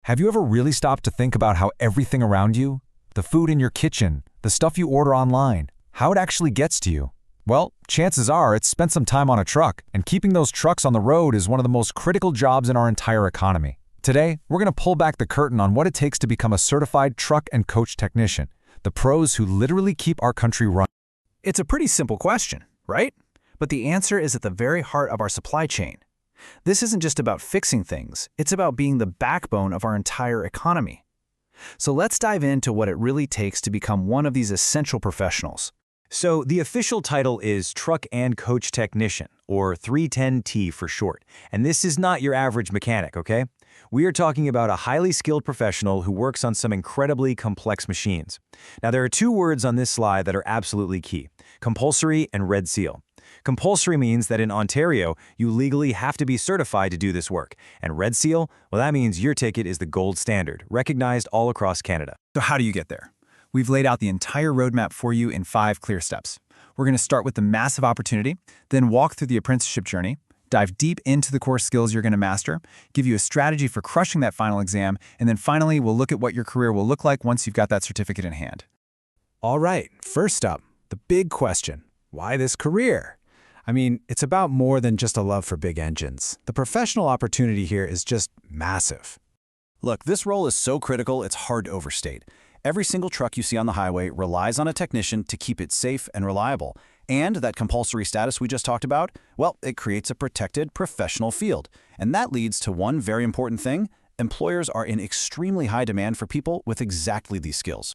Have you ever really stopped to think about how everything around you, the food in your kitchen, the stuff you order online, how it actually gets to you? Well, chances are it's spent some time on a truck, and keeping those trucks on the road is one of the most critical jobs in our entire economy. Today, we're going to pull back the curtain on what it takes to become a certified truck and coach technician, the pros who literally keep our country running. It's a pretty simple question, right? But the answer is at the very heart of our supply chain. This isn't just about fixing things, it's about being the backbone of our entire economy. So let's dive into what it really takes to become one of these essential professionals. So the official title is Truck and Coach Technician, or 310T for short. And this is not your average mechanic, okay? We are talking about a highly skilled professional who works on some incredibly complex machines. Now, there are two words on this slide that are absolutely key: compulsory and red seal. Compulsory means that in Ontario, you legally have to be certified to do this work. And red seal, well, that means your ticket is the gold standard, recognized all across Canada. So how do you get there? We've laid out the entire roadmap for you in 5 clear steps. We're going to start with the massive opportunity, then walk through the apprenticeship journey, dive deep into the core skills you're going to master, give you a strategy for crushing that final exam, and then finally, we'll look at what your career will look like once you've got that certificate in hand. All right, first up, the big question: why this career? I mean, it's about more than just a love for big engines. The professional opportunity here is just massive. Look, this role is so critical, it's hard to overstate. Every single truck you see on the highway relies on a technician to keep it safe and reliable. And that compulsory status we just talked about, well, it creates a protected professional field. And that leads to one very important thing: employers are in extremely high demand for people with exactly these skills.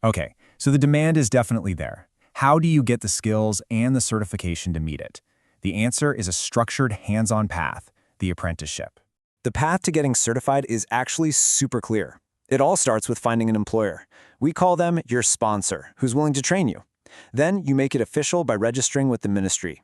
Okay, so the demand is definitely there. How do you get the skills and the certification to meet it? The answer is a structured, hands-on path: the apprenticeship. The path to getting certified is actually super clear. It all starts with finding an employer. We call them your sponsor, who's willing to train you. Then you make it official by registering with the ministry.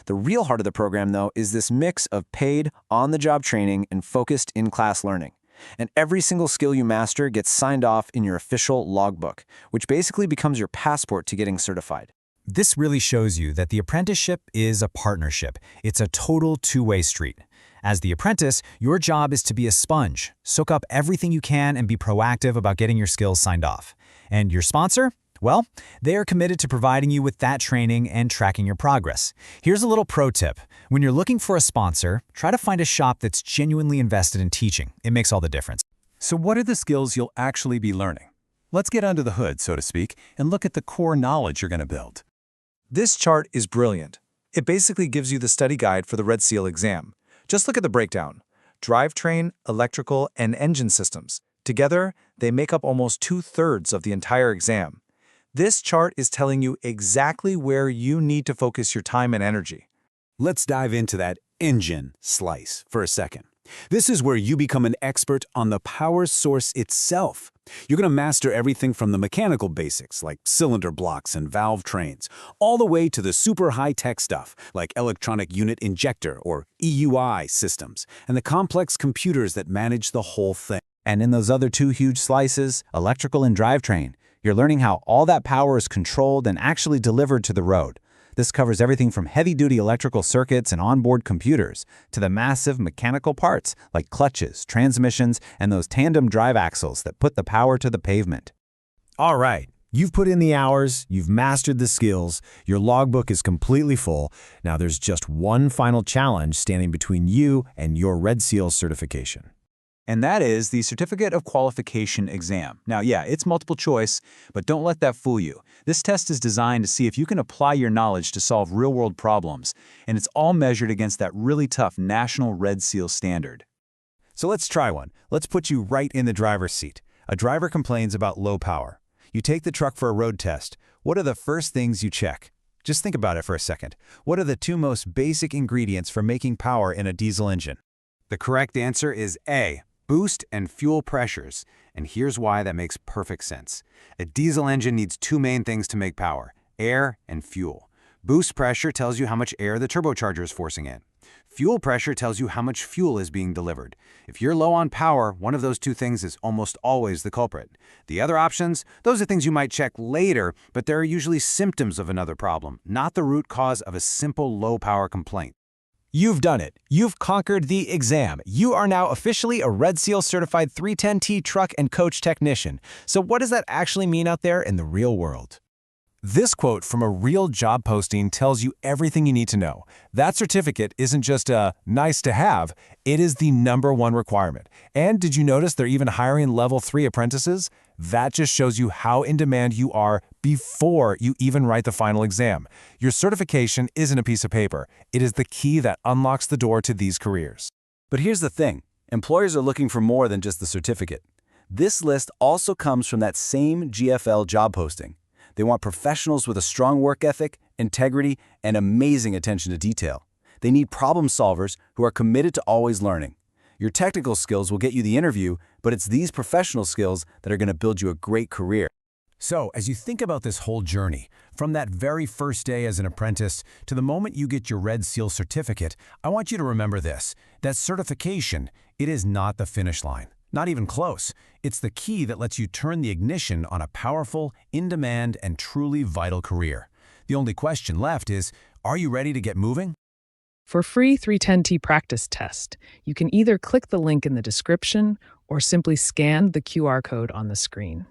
The real heart of the program, though, is this mix of paid, on-the-job training and focused in-class learning. And every single skill you master gets signed off in your official logbook, which basically becomes your passport to getting certified. This really shows you that the apprenticeship is a partnership. It's a total two-way street. As the apprentice, your job is to be a sponge, soak up everything you can and be proactive about getting your skills signed off. And your sponsor? Well, they are committed to providing you with that training and tracking your progress. Here's a little pro tip. When you're looking for a sponsor, try to find a shop that's genuinely invested in teaching. It makes all the difference. So what are the skills you'll actually be learning? Let's get under the hood, so to speak, and look at the core knowledge you're going to build. This chart is brilliant. It basically gives you the study guide for the Red Seal exam. Just look at the breakdown: drivetrain, electrical, and engine systems. Together, they make up almost 2/3 of the entire exam. This chart is telling you exactly where you need to focus your time and energy. Let's dive into that engine slice for a second. This is where you become an expert on the power source itself. You're going to master everything from the mechanical basics, like cylinder blocks and valve trains, all the way to the super high-tech stuff, like electronic unit injector or EUI systems, and the complex computers that manage the whole thing. And in those other 2 huge slices, electrical and drivetrain, you're learning how all that power is controlled and actually delivered to the road. This covers everything from heavy-duty electrical circuits and onboard computers to the massive mechanical parts like clutches, transmissions, and those tandem drive axles that put the power to the pavement. All right, you've put in the hours, you've mastered the skills, your logbook is completely full. Now there's just one final challenge standing between you and your Red Seal certification. And that is the Certificate of Qualification exam. Now, yeah, it's multiple choice, but don't let that fool you. This test is designed to see if you can apply your knowledge to solve real-world problems, and it's all measured against that really tough national Red Seal standard. So let's try one. Let's put you right in the driver's seat. A driver complains about low power. You take the truck for a road test. What are the first things you check? Just think about it for a second. What are the 2 most basic ingredients for making power in a diesel engine? The correct answer is A: boost and fuel pressures. And here's why that makes perfect sense. A diesel engine needs 2 main things to make power: air and fuel. Boost pressure tells you how much air the turbocharger is forcing in. Fuel pressure tells you how much fuel is being delivered. If you're low on power, one of those 2 things is almost always the culprit. The other options, those are things you might check later, but they're usually symptoms of another problem, not the root cause of a simple low power complaint. You've done it. You've conquered the exam. You are now officially a Red Seal certified 310T truck and coach technician. So what does that actually mean out there in the real world? This quote from a real job posting tells you everything you need to know. That certificate isn't just a nice to have, it is the #1 requirement. And did you notice they're even hiring level 3 apprentices? That just shows you how in demand you are before you even write the final exam. Your certification isn't a piece of paper. It is the key that unlocks the door to these careers. But here's the thing. Employers are looking for more than just the certificate. This list also comes from that same GFL job posting. They want professionals with a strong work ethic, integrity, and amazing attention to detail. They need problem solvers who are committed to always learning. Your technical skills will get you the interview, but it's these professional skills that are going to build you a great career. So, as you think about this whole journey, from that very first day as an apprentice to the moment you get your Red Seal certificate, I want you to remember this: that certification, it is not the finish line. Not even close. It's the key that lets you turn the ignition on a powerful, in-demand, and truly vital career. The only question left is, are you ready to get moving? For free 310T practice test, you can either click the link in the description or simply scan the QR code on the screen.